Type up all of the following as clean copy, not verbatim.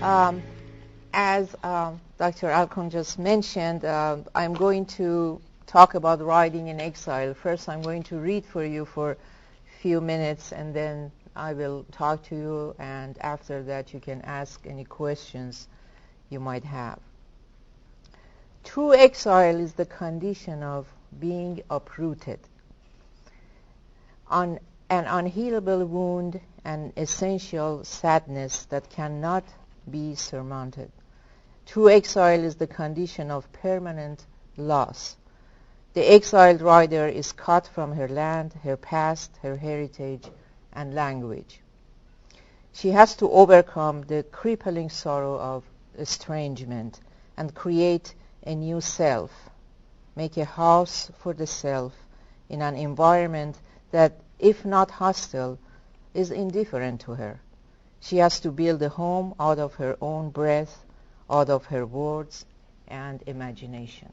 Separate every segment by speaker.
Speaker 1: Um, as Dr. Alcorn just mentioned, I'm going to talk about writing in exile. First, I'm going to read for you for a few minutes, and then I will talk to you, and after that you can ask any questions you might have. True exile is the condition of being uprooted. On an unhealable wound, an essential sadness that cannot be surmounted. True exile is the condition of permanent loss. The exiled writer is cut from her land, her past, her heritage, and language. She has to overcome the crippling sorrow of estrangement and create a new self, make a house for the self in an environment that, if not hostile, is indifferent to her. She has to build a home out of her own breath, out of her words and imagination.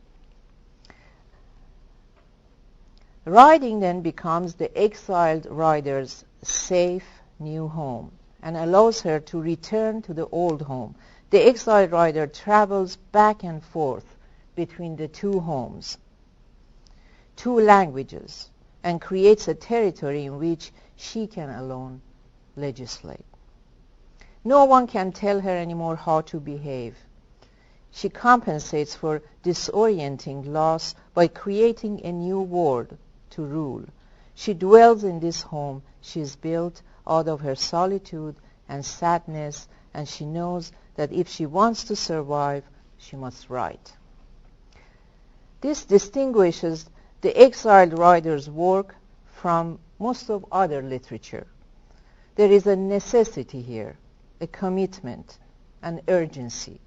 Speaker 1: Writing then becomes the exiled writer's safe new home and allows her to return to the old home. The exiled writer travels back and forth between the two homes, two languages, and creates a territory in which she can alone legislate. No one can tell her anymore how to behave. She compensates for disorienting loss by creating a new world to rule. She dwells in this home she is built out of her solitude and sadness, and she knows that if she wants to survive, she must write. This distinguishes the exiled writer's work from most of other literature. There is a necessity here, a commitment, an urgency.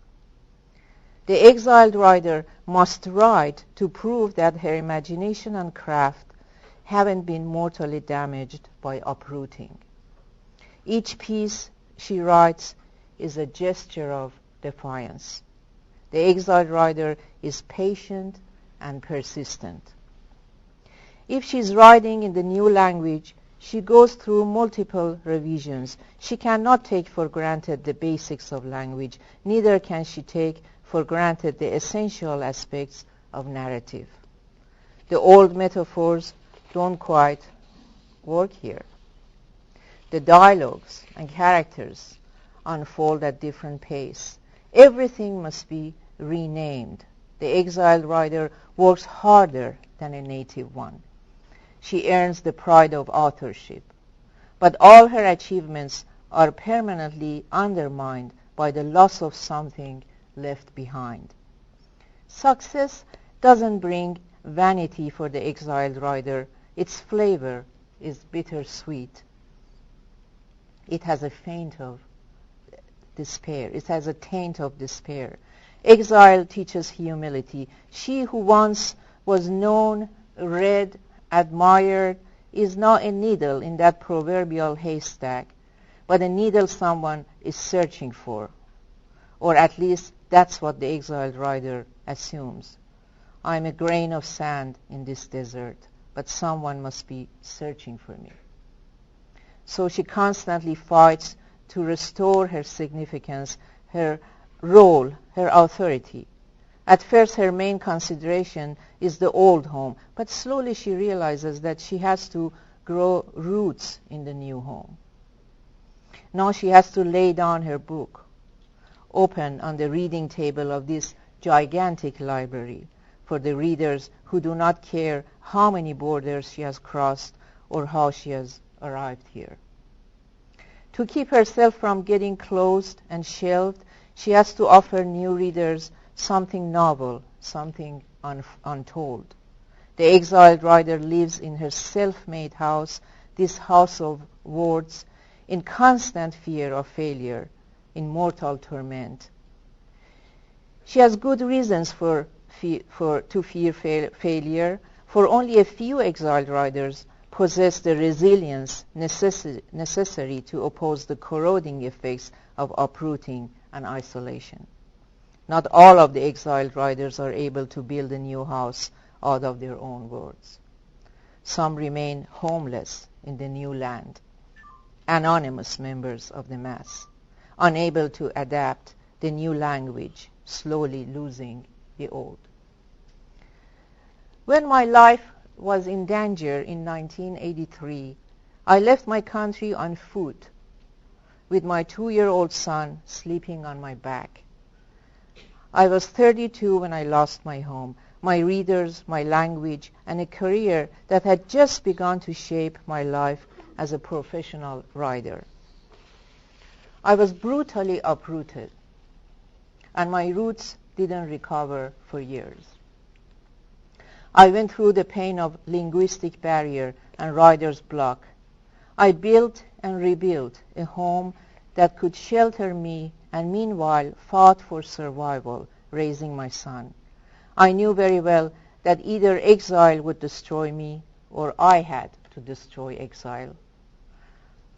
Speaker 1: The exiled writer must write to prove that her imagination and craft haven't been mortally damaged by uprooting. Each piece she writes is a gesture of defiance. The exiled writer is patient and persistent. If she's writing in the new language, she goes through multiple revisions. She cannot take for granted the basics of language, neither can she take for granted the essential aspects of narrative. The old metaphors don't quite work here. The dialogues and characters unfold at different pace. Everything must be renamed. The exiled writer works harder than a native one. She earns the pride of authorship, but all her achievements are permanently undermined by the loss of something left behind. Success doesn't bring vanity for the exiled writer. Its flavor is bittersweet. It has a feint of despair. It has a taint of despair. Exile teaches humility. She who once was known, read, admired, is now a needle in that proverbial haystack, but a needle someone is searching for. Or at least that's what the exiled writer assumes. I'm a grain of sand in this desert, but someone must be searching for me. So she constantly fights to restore her significance, her role, her authority. At first, her main consideration is the old home, but slowly she realizes that she has to grow roots in the new home. Now she has to lay down her book, open on the reading table of this gigantic library for the readers who do not care how many borders she has crossed or how she has arrived here. To keep herself from getting closed and shelved, she has to offer new readers something novel, something untold. The exiled writer lives in her self-made house, this house of words, in constant fear of failure, in mortal torment. She has good reasons to fear failure, for only a few exiled writers possess the resilience necessary to oppose the corroding effects of uprooting and isolation. Not all of the exiled writers are able to build a new house out of their own words. Some remain homeless in the new land, anonymous members of the mass. unable to adapt the new language, slowly losing the old. When my life was in danger in 1983, I left my country on foot with my 2-year-old son sleeping on my back. I was 32 when I lost my home, my readers, my language, and a career that had just begun to shape my life as a professional writer. I was brutally uprooted, and my roots didn't recover for years. I went through the pain of linguistic barrier and writer's block. I built and rebuilt a home that could shelter me and meanwhile fought for survival, raising my son. I knew very well that either exile would destroy me or I had to destroy exile.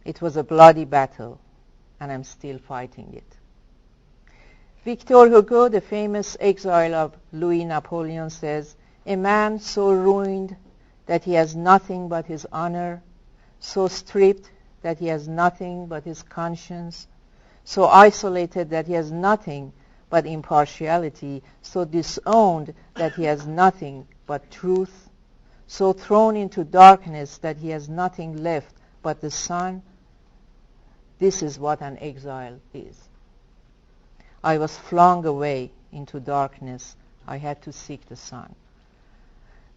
Speaker 1: It was a bloody battle, and I'm still fighting it. Victor Hugo, the famous exile of Louis Napoleon, says, "A man so ruined that he has nothing but his honor, so stripped that he has nothing but his conscience, so isolated that he has nothing but impartiality, so disowned that he has nothing but truth, so thrown into darkness that he has nothing left but the sun. This is what an exile is." I was flung away into darkness. I had to seek the sun.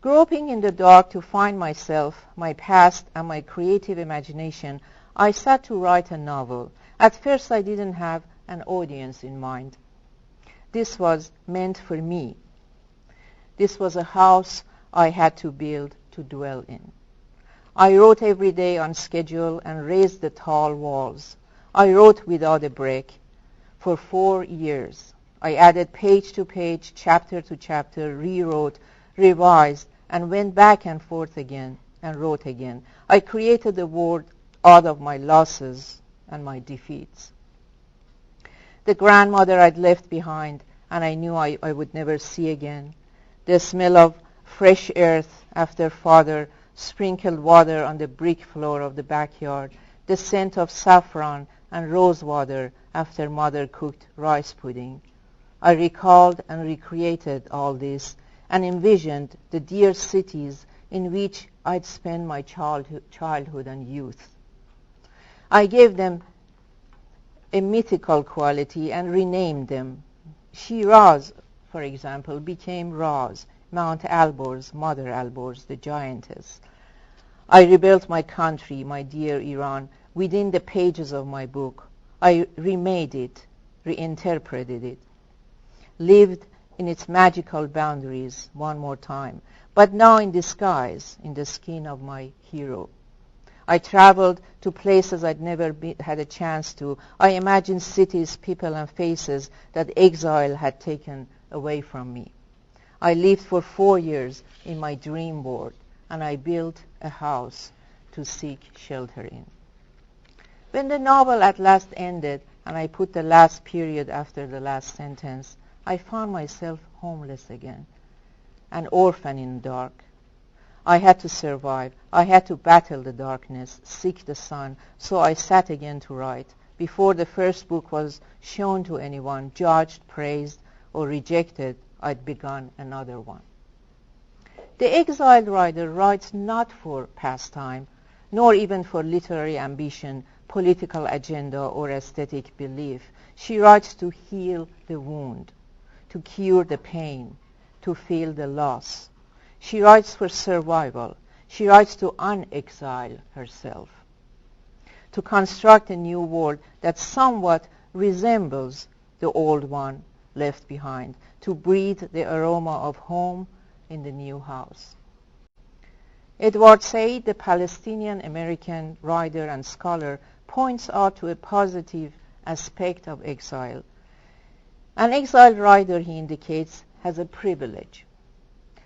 Speaker 1: Groping in the dark to find myself, my past, and my creative imagination, I sat to write a novel. At first I didn't have an audience in mind. This was meant for me. This was a house I had to build to dwell in. I wrote every day on schedule and raised the tall walls. I wrote without a break for 4 years. I added page to page, chapter to chapter, rewrote, revised, and went back and forth again and wrote again. I created the world out of my losses and my defeats. The grandmother I'd left behind and I knew I would never see again. The smell of fresh earth after father sprinkled water on the brick floor of the backyard. The scent of saffron and rose water after mother cooked rice pudding. I recalled and recreated all this and envisioned the dear cities in which I'd spend my childhood and youth. I gave them a mythical quality and renamed them. Shiraz, for example, became Raz, Mount Alborz, Mother Alborz, the giantess. I rebuilt my country, my dear Iran, within the pages of my book. I remade it, reinterpreted it, lived in its magical boundaries one more time, but now in disguise, in the skin of my hero. I traveled to places I'd never had a chance to. I imagined cities, people, and faces that exile had taken away from me. I lived for 4 years in my dream world, and I built a house to seek shelter in. When the novel at last ended, and I put the last period after the last sentence, I found myself homeless again, an orphan in the dark. I had to survive. I had to battle the darkness, seek the sun, so I sat again to write. Before the first book was shown to anyone, judged, praised, or rejected, I'd begun another one. The exiled writer writes not for pastime, nor even for literary ambition, political agenda, or aesthetic belief. She writes to heal the wound, to cure the pain, to feel the loss. She writes for survival. She writes to unexile herself, to construct a new world that somewhat resembles the old one left behind, to breathe the aroma of home in the new house. Edward Said, the Palestinian-American writer and scholar, points out to a positive aspect of exile. An exiled writer, he indicates, has a privilege.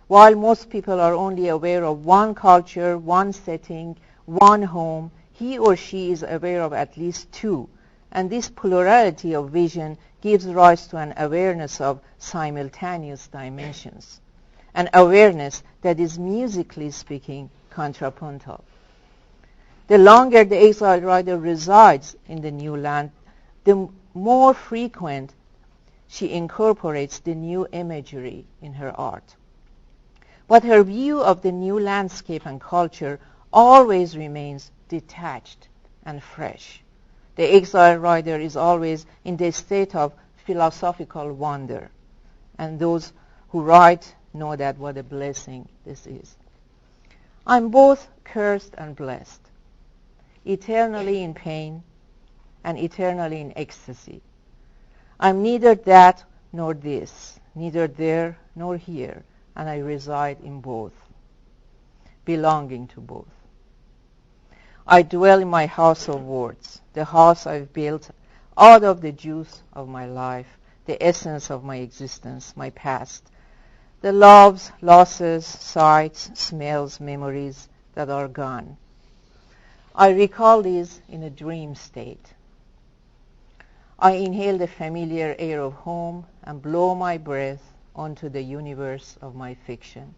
Speaker 1: While most people are only aware of one culture, one setting, one home, he or she is aware of at least two. And this plurality of vision gives rise to an awareness of simultaneous dimensions, an awareness that is, musically speaking, contrapuntal. The longer the exiled writer resides in the new land, the more frequent she incorporates the new imagery in her art. But her view of the new landscape and culture always remains detached and fresh. The exiled writer is always in the state of philosophical wonder, and those who write know that what a blessing this is. I'm both cursed and blessed, eternally in pain and eternally in ecstasy. I'm neither that nor this, neither there nor here, and I reside in both, belonging to both. I dwell in my house of words, the house I've built out of the juice of my life, the essence of my existence, my past, the loves, losses, sights, smells, memories that are gone. I recall these in a dream state. I inhale the familiar air of home and blow my breath onto the universe of my fiction.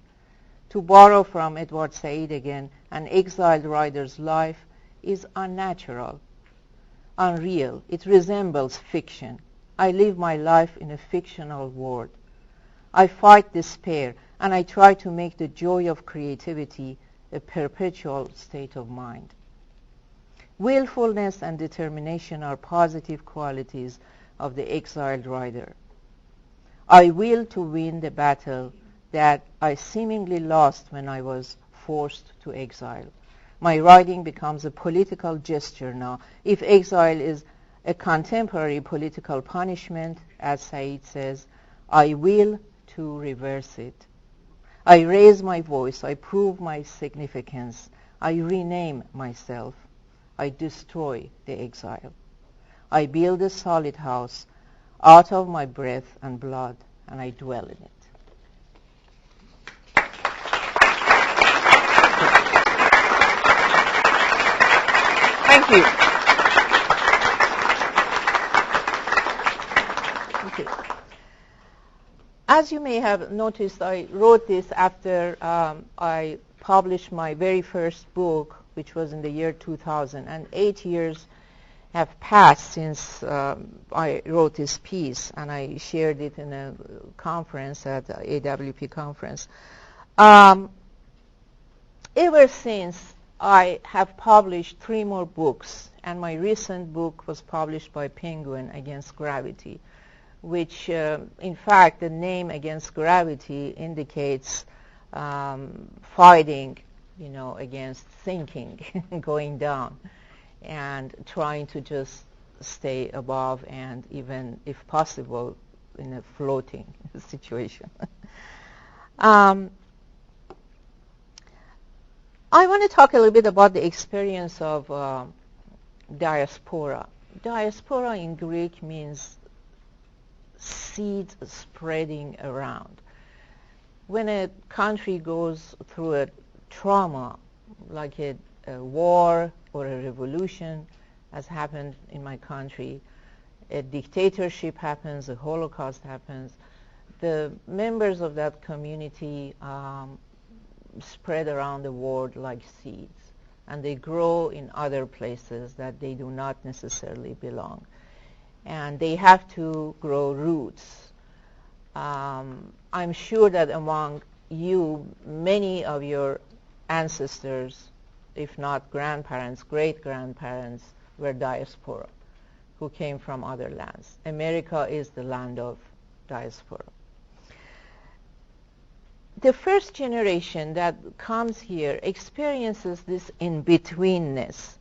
Speaker 1: To borrow from Edward Said again, an exiled writer's life is unnatural, unreal. It resembles fiction. I live my life in a fictional world. I fight despair, and I try to make the joy of creativity a perpetual state of mind. Willfulness and determination are positive qualities of the exiled writer. I will to win the battle that I seemingly lost when I was forced to exile. My writing becomes a political gesture now. If exile is a contemporary political punishment, as Said says, I will to reverse it. I raise my voice. I prove my significance. I rename myself. I destroy the exile. I build a solid house out of my breath and blood, and I dwell in it. Thank you. Okay. As you may have noticed, I wrote this after I published my very first book, which was in the year 2000, and 8 years have passed since I wrote this piece, and I shared it in a conference at the AWP conference. Ever since, I have published 3 more books, and my recent book was published by Penguin, Against Gravity, which, in fact, the name Against Gravity indicates fighting, against sinking, going down, and trying to just stay above and even, if possible, in a floating situation. I want to talk a little bit about the experience of diaspora. Diaspora in Greek means seed spreading around. When a country goes through a trauma, like a war or a revolution, as happened in my country, a dictatorship happens, a Holocaust happens, the members of that community spread around the world like seeds, and they grow in other places that they do not necessarily belong. And they have to grow roots. I'm sure that among you, many of your ancestors, if not grandparents, great-grandparents, were diaspora, who came from other lands. America is the land of diaspora. The first generation that comes here experiences this in-betweenness,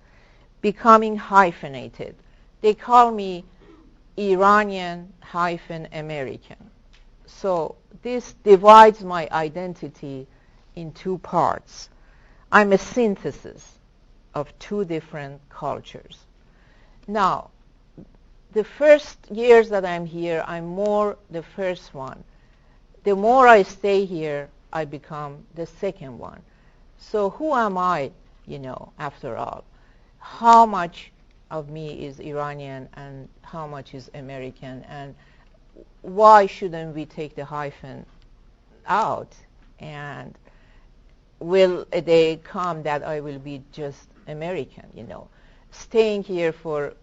Speaker 1: becoming hyphenated. They call me Iranian-American. So this divides my identity in 2 parts. I'm a synthesis of 2 different cultures. Now, the first years that I'm here, I'm more the first one. The more I stay here, I become the second one. So who am I, after all? How much of me is Iranian and how much is American? And why shouldn't we take the hyphen out? And will a day come that I will be just American, staying here for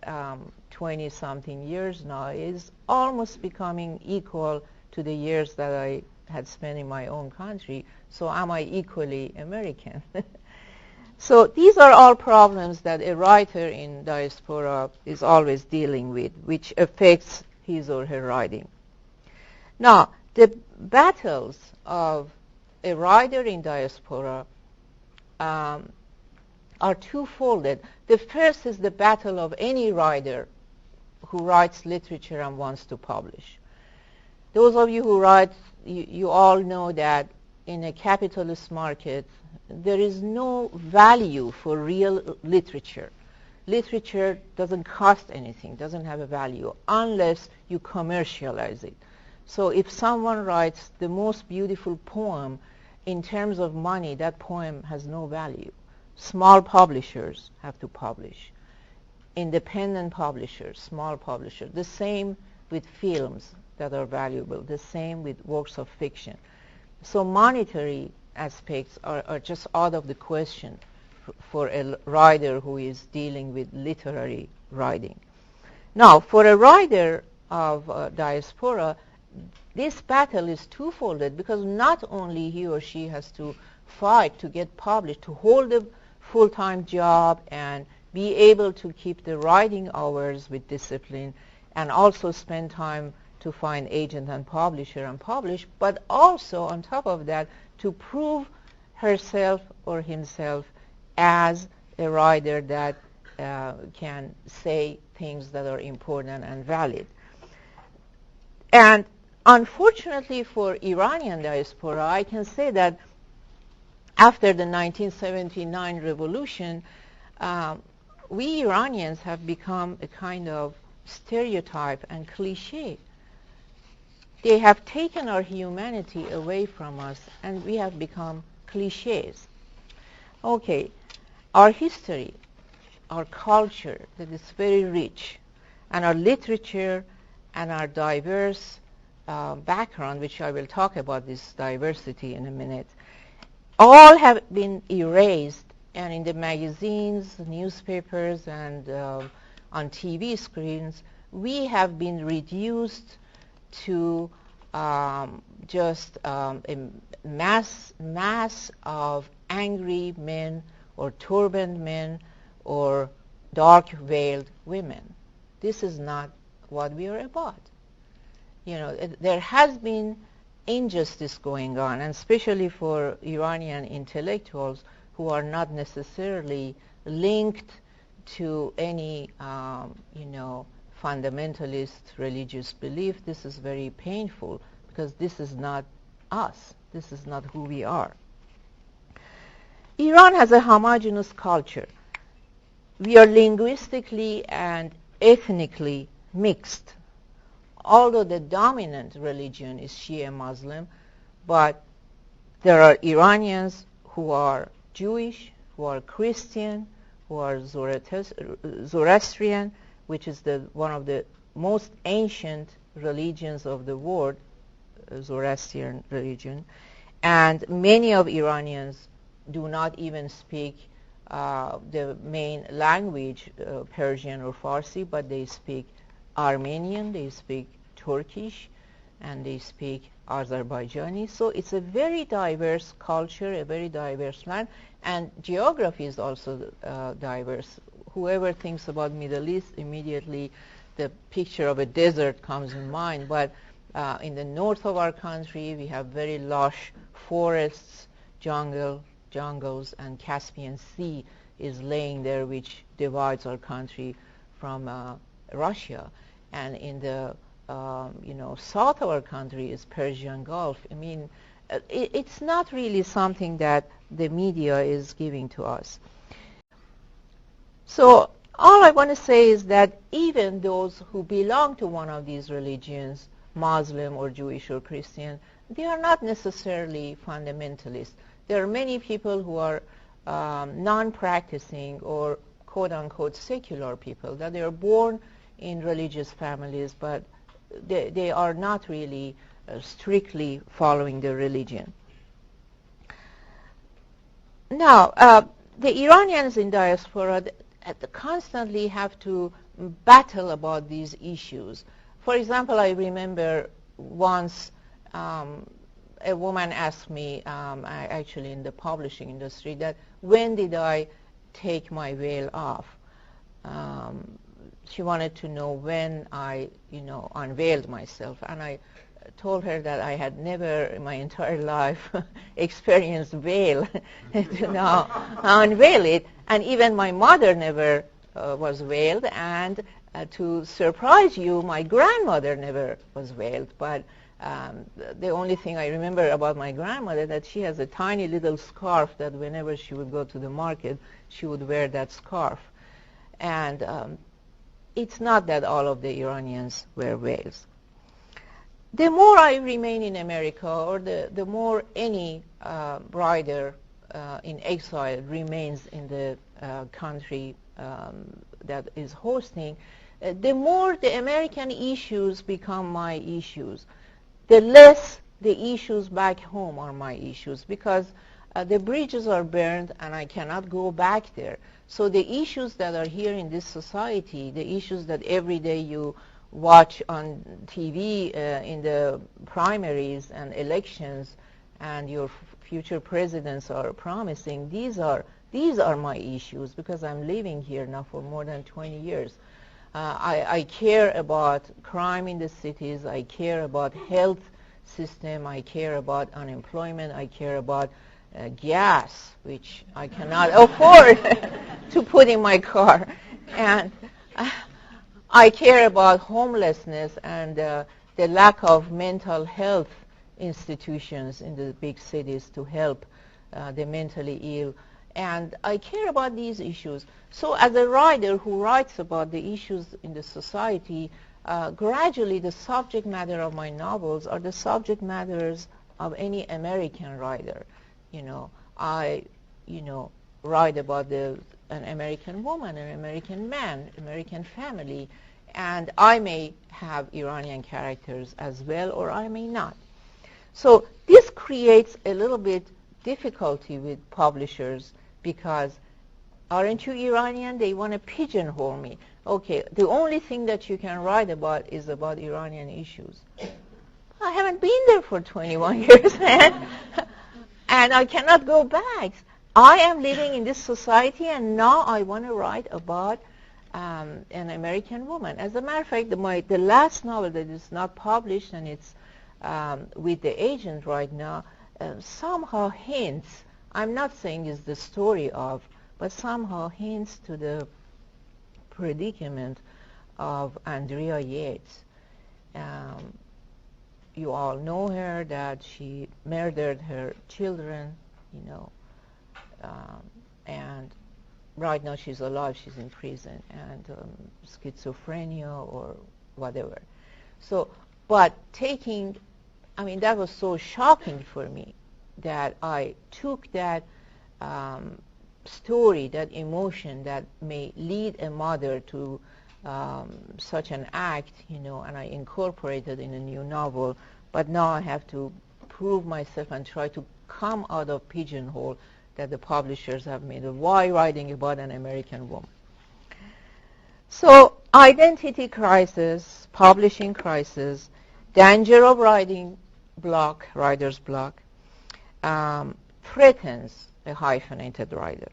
Speaker 1: 20-something years now is almost becoming equal to the years that I had spent in my own country. So am I equally American? So these are all problems that a writer in diaspora is always dealing with, which affects his or her writing. Now, the battles of a writer in diaspora are twofolded. The first is the battle of any writer who writes literature and wants to publish. Those of you who write, you all know that in a capitalist market, there is no value for real literature. Literature doesn't cost anything, doesn't have a value, unless you commercialize it. So if someone writes the most beautiful poem, in terms of money, that poem has no value. Small publishers have to publish. Independent publishers, small publishers. The same with films that are valuable. The same with works of fiction. So monetary aspects are just out of the question for a writer who is dealing with literary writing. Now, for a writer of diaspora, this battle is twofolded, because not only he or she has to fight to get published, to hold a full-time job and be able to keep the writing hours with discipline, and also spend time to find agent and publisher and publish, but also on top of that to prove herself or himself as a writer that can say things that are important and valid. And unfortunately for Iranian diaspora, I can say that after the 1979 revolution, we Iranians have become a kind of stereotype and cliche. They have taken our humanity away from us, and we have become cliches. Okay, our history, our culture, that is very rich, and our literature and our diverse background, which I will talk about this diversity in a minute, all have been erased, and in the magazines, newspapers, and on TV screens, we have been reduced to just a mass of angry men or turbaned men or dark-veiled women. This is not what we are about. You know, there has been injustice going on, and especially for Iranian intellectuals who are not necessarily linked to any, fundamentalist religious belief. This is very painful, because this is not us. This is not who we are. Iran has a homogeneous culture. We are linguistically and ethnically mixed. Although the dominant religion is Shia Muslim, but there are Iranians who are Jewish, who are Christian, who are Zoroastrian, which is one of the most ancient religions of the world, Zoroastrian religion. And many of Iranians do not even speak the main language, Persian or Farsi, but they speak Armenian, they speak Turkish, and they speak Azerbaijani. So it's a very diverse culture, a very diverse land, and geography is also diverse. Whoever thinks about Middle East, immediately the picture of a desert comes in mind, but in the north of our country, we have very lush forests, jungles, and Caspian Sea is laying there, which divides our country from Russia. And in the south of our country is Persian Gulf. I mean, it's not really something that the media is giving to us. So all I want to say is that even those who belong to one of these religions, Muslim or Jewish or Christian, they are not necessarily fundamentalists. There are many people who are non-practicing or quote-unquote secular people, that they are born in religious families, but they are not really strictly following the religion. Now, the Iranians in diaspora constantly have to battle about these issues. For example, I remember once a woman asked me, actually in the publishing industry, that when did I take my veil off? She wanted to know when I, unveiled myself, and I told her that I had never in my entire life experienced veil to now unveil it, and even my mother never was veiled, and to surprise you, my grandmother never was veiled. But the only thing I remember about my grandmother, that she has a tiny little scarf that whenever she would go to the market, she would wear that scarf. And it's not that all of the Iranians wear veils. The more I remain in America, or the more any writer in exile remains in the country that is hosting, the more the American issues become my issues. The less the issues back home are my issues, because the bridges are burned and I cannot go back there. So the issues that are here in this society, the issues that every day you watch on TV in the primaries and elections and your future presidents are promising, these are my issues, because I'm living here now for more than 20 years. I care about crime in the cities, I care about health system, I care about unemployment, I care about gas, which I cannot afford to put in my car, and I care about homelessness and the lack of mental health institutions in the big cities to help the mentally ill, and I care about these issues. So as a writer who writes about the issues in the society, gradually the subject matter of my novels are the subject matters of any American writer. I write about an American woman, an American man, American family, and I may have Iranian characters as well, or I may not. So this creates a little bit difficulty with publishers, because aren't you Iranian? They want to pigeonhole me. Okay, the only thing that you can write about is about Iranian issues. I haven't been there for 21 years, man. And I cannot go back. I am living in this society, and now I want to write about an American woman. As a matter of fact, the last novel that is not published, and it's with the agent right now, somehow hints, I'm not saying it's the story of, but somehow hints to the predicament of Andrea Yates. You all know her, that she murdered her children, and right now she's alive, she's in prison, and schizophrenia or whatever. So, but that was so shocking for me, that I took that story, that emotion that may lead a mother to such an act, and I incorporated in a new novel. But now I have to prove myself and try to come out of pigeonhole that the publishers have made. Why writing about an American woman? So identity crisis, publishing crisis, danger of writer's block, threatens a hyphenated writer.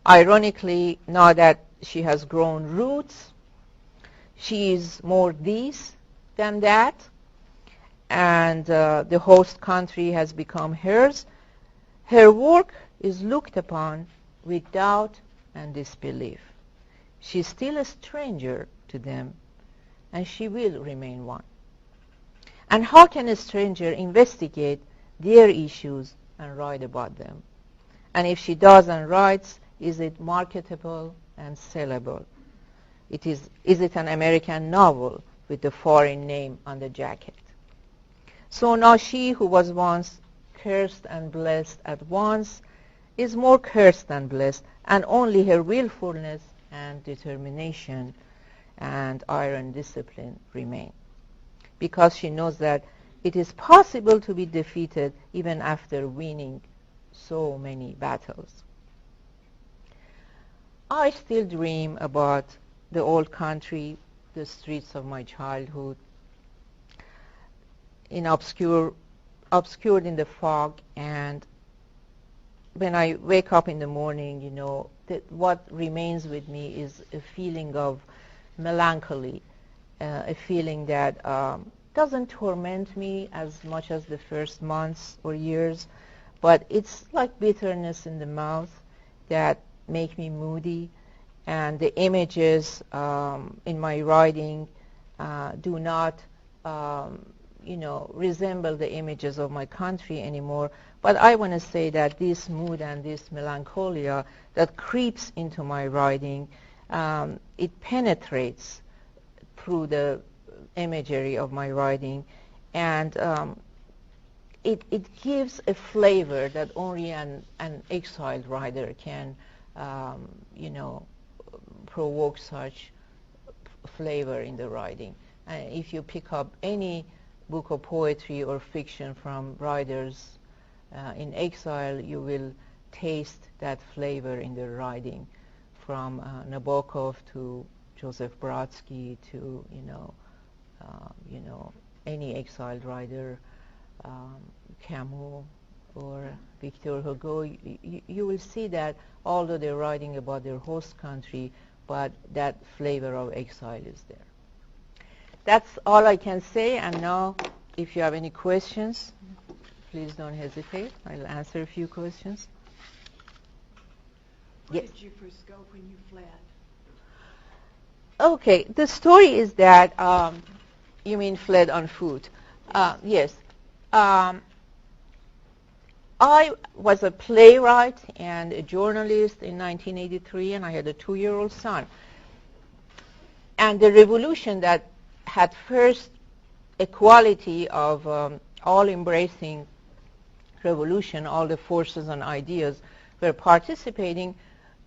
Speaker 1: Ironically, now that she has grown roots, she is more this than that, and the host country has become hers. Her work is looked upon with doubt and disbelief. She's still a stranger to them, and she will remain one. And how can a stranger investigate their issues and write about them? And if she does and writes, is it marketable and sellable? Is it an American novel with the foreign name on the jacket? So now she who was once cursed and blessed at once is more cursed than blessed, and only her willfulness and determination and iron discipline remain, because she knows that it is possible to be defeated even after winning so many battles. I still dream about the old country, the streets of my childhood, obscured in the fog. And when I wake up in the morning, what remains with me is a feeling of melancholy, a feeling that doesn't torment me as much as the first months or years, but it's like bitterness in the mouth that make me moody. And the images in my writing do not resemble the images of my country anymore. But I want to say that this mood and this melancholia that creeps into my writing, it penetrates through the imagery of my writing, and it gives a flavor that only an exiled writer can, provoke such flavor in the writing. If you pick up any book of poetry or fiction from writers in exile, you will taste that flavor in their writing, from Nabokov to Joseph Brodsky to any exiled writer, Camus or Victor Hugo. You will see that although they're writing about their host country, but that flavor of exile is there. That's all I can say, and now if you have any questions, please don't hesitate. I'll answer a few questions.
Speaker 2: Where
Speaker 1: Yes.
Speaker 2: did you first go when you fled?
Speaker 1: Okay, the story is that, you mean fled on foot? Yes. I was a playwright and a journalist in 1983, and I had a 2-year-old son. And the revolution that had first a quality of all-embracing revolution, all the forces and ideas were participating,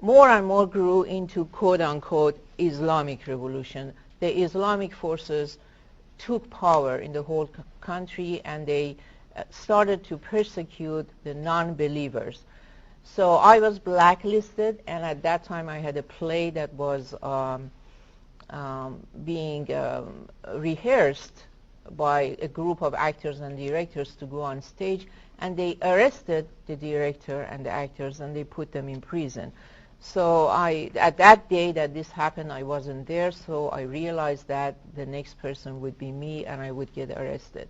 Speaker 1: more and more grew into quote-unquote Islamic revolution. The Islamic forces took power in the whole country, and they started to persecute the non-believers. So I was blacklisted, and at that time I had a play that was being rehearsed by a group of actors and directors to go on stage, and they arrested the director and the actors and they put them in prison. So at that day that this happened, I wasn't there, so I realized that the next person would be me and I would get arrested.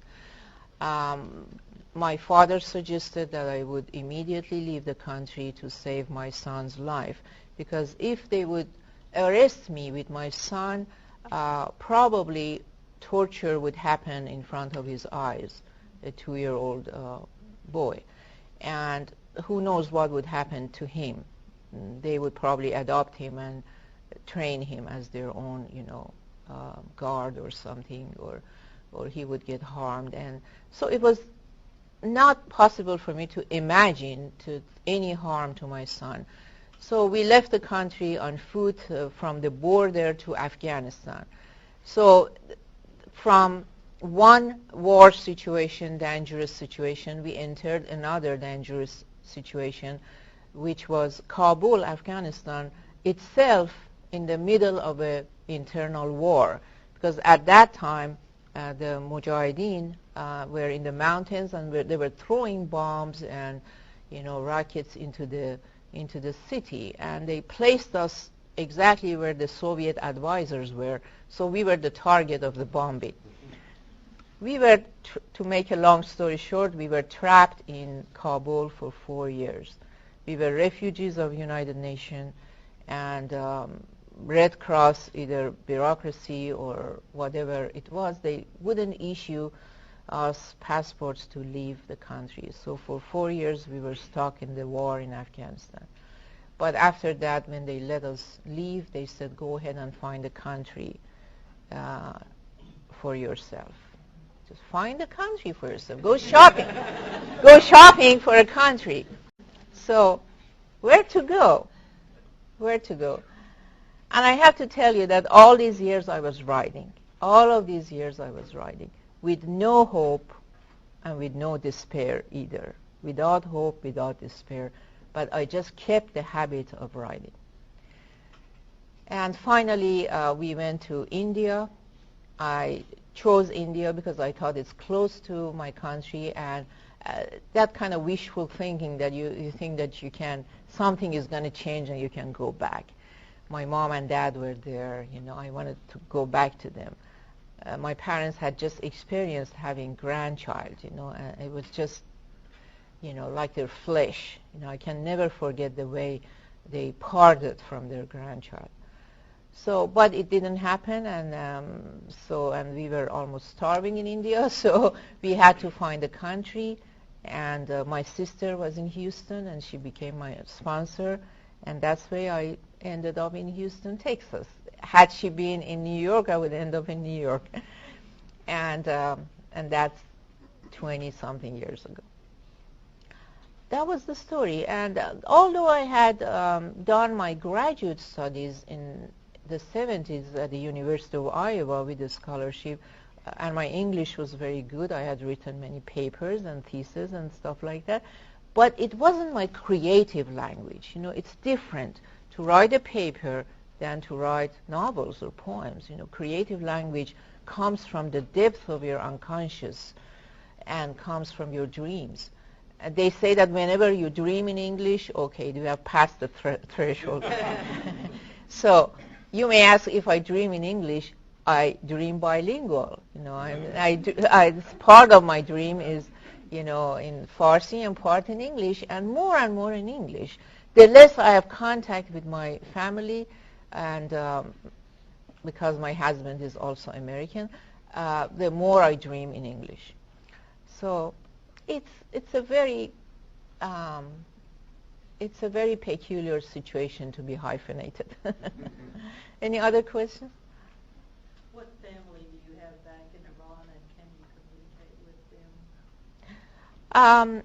Speaker 1: My father suggested that I would immediately leave the country to save my son's life, because if they would arrest me with my son, probably torture would happen in front of his eyes, a 2-year-old boy. And who knows what would happen to him. They would probably adopt him and train him as their own, guard or something, or he would get harmed. And so it was not possible for me to imagine any harm to my son. So we left the country on foot from the border to Afghanistan. So from one war situation, dangerous situation, we entered another dangerous situation, which was Kabul, Afghanistan, itself in the middle of an internal war. Because at that time, the Mujahideen were in the mountains, and they were throwing bombs and rockets into the city, and they placed us exactly where the Soviet advisors were, so we were the target of the bombing. We were, to make a long story short, we were trapped in Kabul for 4 years. We were refugees of United Nations, and Red Cross, either bureaucracy or whatever it was, they wouldn't issue us passports to leave the country. So for 4 years we were stuck in the war in Afghanistan. But after that, when they let us leave, they said, go ahead and find a country for yourself. Just find a country for yourself. Go shopping. Go shopping for a country. So where to go? Where to go? And I have to tell you that all these years I was writing. All of these years I was writing with no hope and with no despair either. Without hope, without despair. But I just kept the habit of writing. And finally, we went to India. I chose India because I thought it's close to my country, and that kind of wishful thinking that you think that you can, something is going to change and you can go back. My mom and dad were there, I wanted to go back to them. My parents had just experienced having grandchild, and it was just, like their flesh. I can never forget the way they parted from their grandchild. So, but it didn't happen, and we were almost starving in India, so we had to find a country, and my sister was in Houston, and she became my sponsor, and that's why I ended up in Houston, Texas. Had she been in New York, I would end up in New York, and that's 20-something years ago. That was the story, and although I had done my graduate studies in the 70s at the University of Iowa with a scholarship, and my English was very good. I had written many papers and theses and stuff like that, but it wasn't my creative language. It's different to write a paper than to write novels or poems. Creative language comes from the depth of your unconscious and comes from your dreams. They say that whenever you dream in English, okay, you have passed the threshold. So you may ask if I dream in English. I dream bilingual. Part of my dream is, in Farsi and part in English, and more in English. The less I have contact with my family, and because my husband is also American, the more I dream in English. So it's a very peculiar situation to be hyphenated. Any other questions?
Speaker 2: What family do you have back in Iran, and can you communicate with them?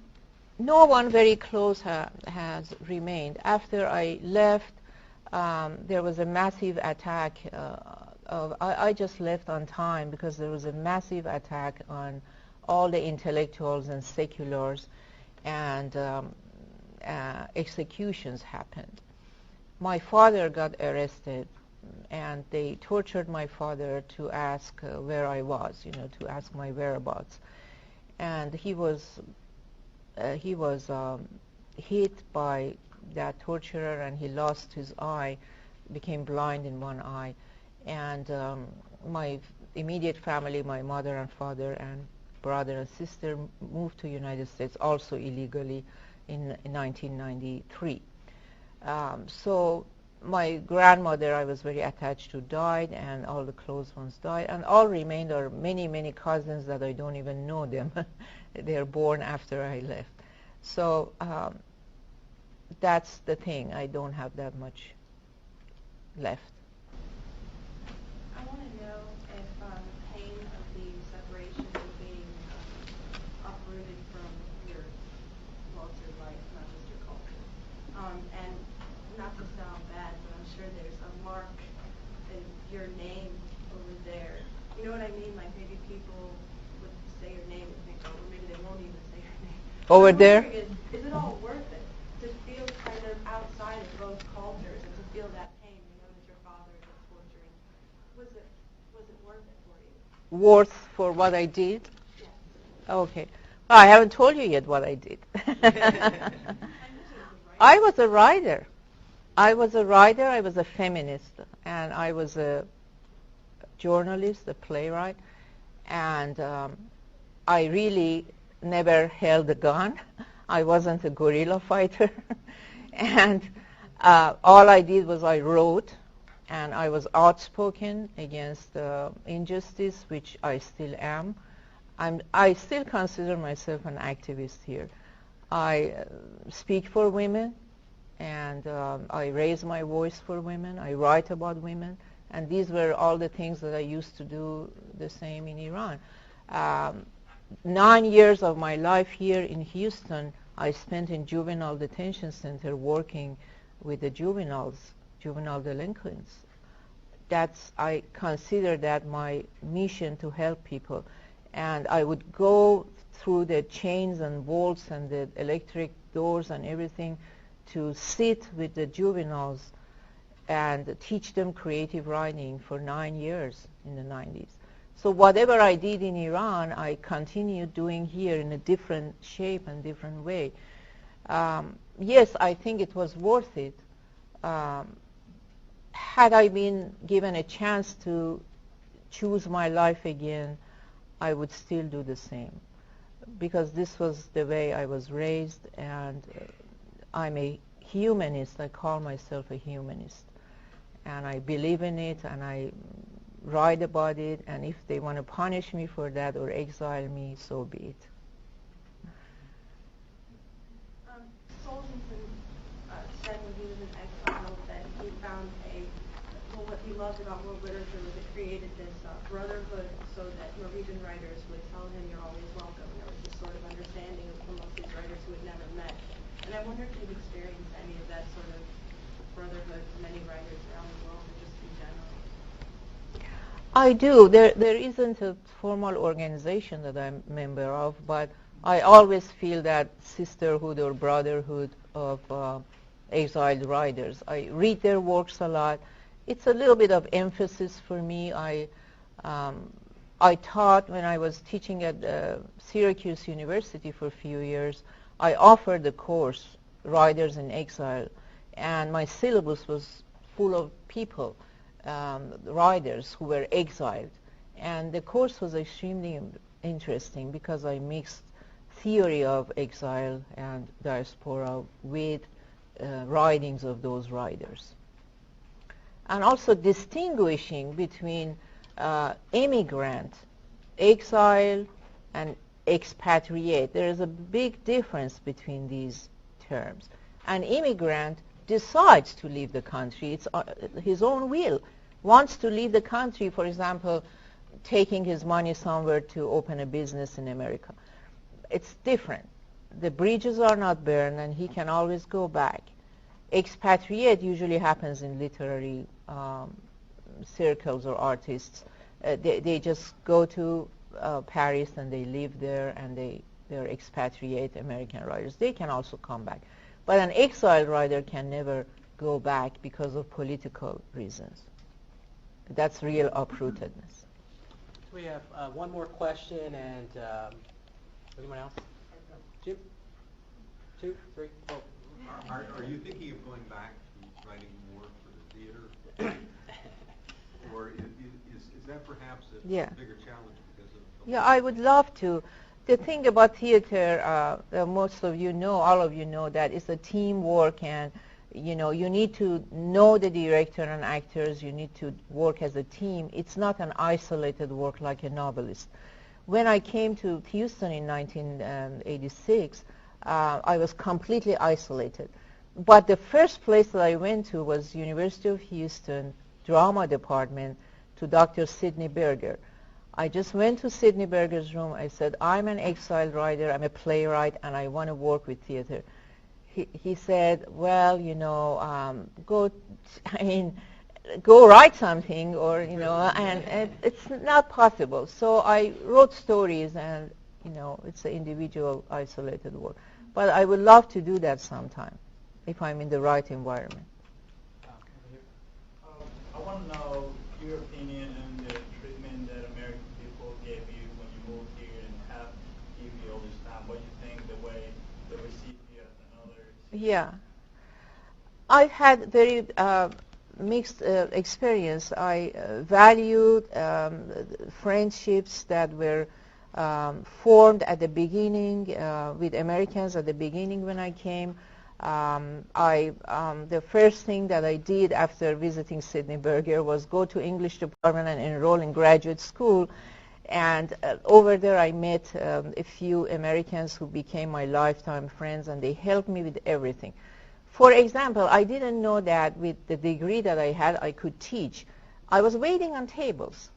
Speaker 1: No one very close has remained. After I left, there was a massive attack. I just left on time because there was a massive attack on all the intellectuals and seculars, and executions happened. My father got arrested, and they tortured my father to ask where I was, to ask my whereabouts. And he was hit by that torturer, and he lost his eye, became blind in one eye. And my immediate family, my mother and father and brother and sister, moved to United States also illegally in 1993. So my grandmother, I was very attached to, died, and all the close ones died, and all remained are many cousins that I don't even know them. They are born after I left. So that's the thing. I don't have that much left.
Speaker 3: I want to know if the pain of the separation of being uprooted from your, well, it's your life, not just your culture. And not to sound bad, but I'm sure there's a mark in your name over there. You know what I mean? Like maybe people would say your name and think, oh, or maybe they won't even say your name.
Speaker 1: Over there?
Speaker 3: Is it all worth it to feel kind of outside of both cultures and to feel that pain? You know that your father gets torturing. Was it worth it for you?
Speaker 1: Worth for what I did?
Speaker 3: Yes.
Speaker 1: Okay. Well, I haven't told you yet what I did. I was a writer. I was a feminist, and I was a journalist, a playwright, and I really never held a gun. I wasn't a guerrilla fighter. And all I did was I wrote, and I was outspoken against injustice, which I still am. I still consider myself an activist here. I speak for women, and I raise my voice for women. I write about women, and these were all the things that I used to do the same in Iran. 9 years of my life here in Houston, I spent in juvenile detention center working with the juvenile delinquents. I consider that my mission to help people. And I would go through the chains and bolts and the electric doors and everything to sit with the juveniles and teach them creative writing for 9 years in the 90s. So whatever I did in Iran, I continued doing here in a different shape and different way. Yes, I think it was worth it. Had I been given a chance to choose my life again, I would still do the same, because this was the way I was raised, and I'm a humanist. I call myself a humanist, and I believe in it, and I write about it, and if they want to punish me for that or exile me, so be it.
Speaker 3: Solzhenitsyn said when he was in exile that he found what he loved about world literature was it created this brotherhood so that Norwegian writers would tell him you're always welcome. And there was this sort of understanding amongst these writers who had never met. And I wonder if you've experienced any of that sort of brotherhood for many writers around the world, or just in general.
Speaker 1: I do. There isn't a formal organization that I'm a member of, but I always feel that sisterhood or brotherhood of exiled writers. I read their works a lot. It's a little bit of emphasis for me. I taught when I was teaching at Syracuse University for a few years. I offered the course, Writers in Exile, and my syllabus was full of people, writers who were exiled. And the course was extremely interesting because I mixed theory of exile and diaspora with writings of those writers. And also distinguishing between immigrant, exile, and expatriate. There is a big difference between these terms. An immigrant decides to leave the country. It's his own will. Wants to leave the country, for example, taking his money somewhere to open a business in America. It's different. The bridges are not burned, and he can always go back. Expatriate usually happens in literary circles or artists. They just go to Paris and they live there, and they're expatriate American writers. They can also come back. But an exiled writer can never go back because of political reasons. That's real uprootedness.
Speaker 4: We have one more question, and anyone else? Jim? 2, 3, 4.
Speaker 5: Are you thinking of going back to writing more for the theater? Or is that perhaps a bigger challenge because of...
Speaker 1: Yeah, I would love to. The thing about theater, most of you know, all of you know, that it's a teamwork, and you need to know the director and actors. You need to work as a team. It's not an isolated work like a novelist. When I came to Houston in 1986, I was completely isolated. But the first place that I went to was University of Houston drama department, to Dr. Sidney Berger. I just went to Sidney Berger's room. I said, I'm an exiled writer, I'm a playwright, and I want to work with theater. He said, well, go write something, or, and it's not possible. So I wrote stories, and, it's an individual, isolated work. But I would love to do that sometime, if I'm in the right environment.
Speaker 6: I want to know your opinion on the treatment that American people gave you when you moved here and have give you all this time. What do you think the way they received you and others?
Speaker 1: Yeah. I've had very mixed experience. I valued friendships that were formed at the beginning with Americans at the beginning when I came. The first thing that I did after visiting Sidney Berger was go to English department and enroll in graduate school. And over there I met a few Americans who became my lifetime friends, and they helped me with everything. For example, I didn't know that with the degree that I had, I could teach. I was waiting on tables.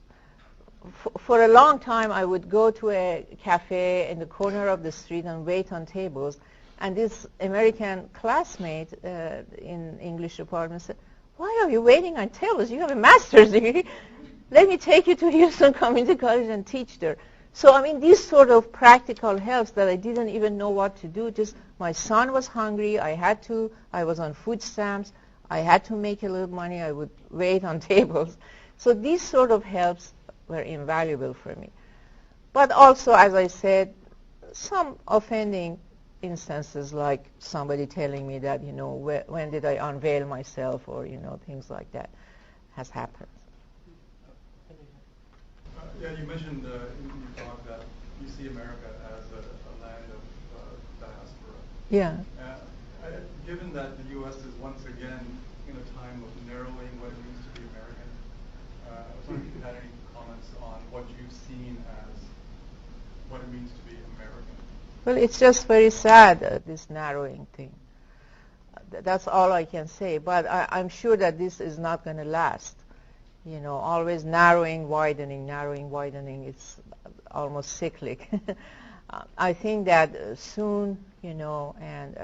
Speaker 1: For a long time, I would go to a cafe in the corner of the street and wait on tables. And this American classmate in English department said, why are you waiting on tables? You have a master's degree. Let me take you to Houston Community College and teach there. So, these sort of practical helps that I didn't even know what to do. Just my son was hungry. I was on food stamps. I had to make a little money. I would wait on tables. So these sort of helps were invaluable for me. But also, as I said, some offending instances, like somebody telling me that, when did I unveil myself, or, things like that has happened.
Speaker 7: Yeah, you mentioned in your talk that you see America as a land of diaspora.
Speaker 1: Yeah.
Speaker 7: Given that the U.S. is once again in a time of narrowing what it means to be American, I was wondering if you had any comments on what you've seen as what it means to be American.
Speaker 1: Well, it's just very sad, this narrowing thing. That's all I can say. But I'm sure that this is not going to last. Always narrowing, widening, it's almost cyclic. I think that soon, and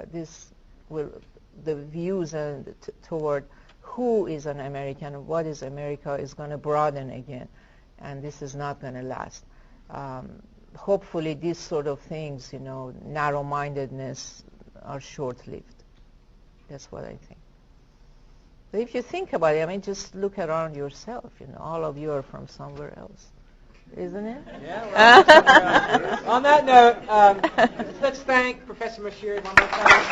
Speaker 1: the views toward who is an American and what is America is going to broaden again, and this is not going to last. Hopefully these sort of things, narrow-mindedness, are short-lived. That's what I think. But if you think about it, just look around yourself. All of you are from somewhere else, isn't it?
Speaker 4: Yeah. Well, on that note, let's thank Professor Moshiri one more time.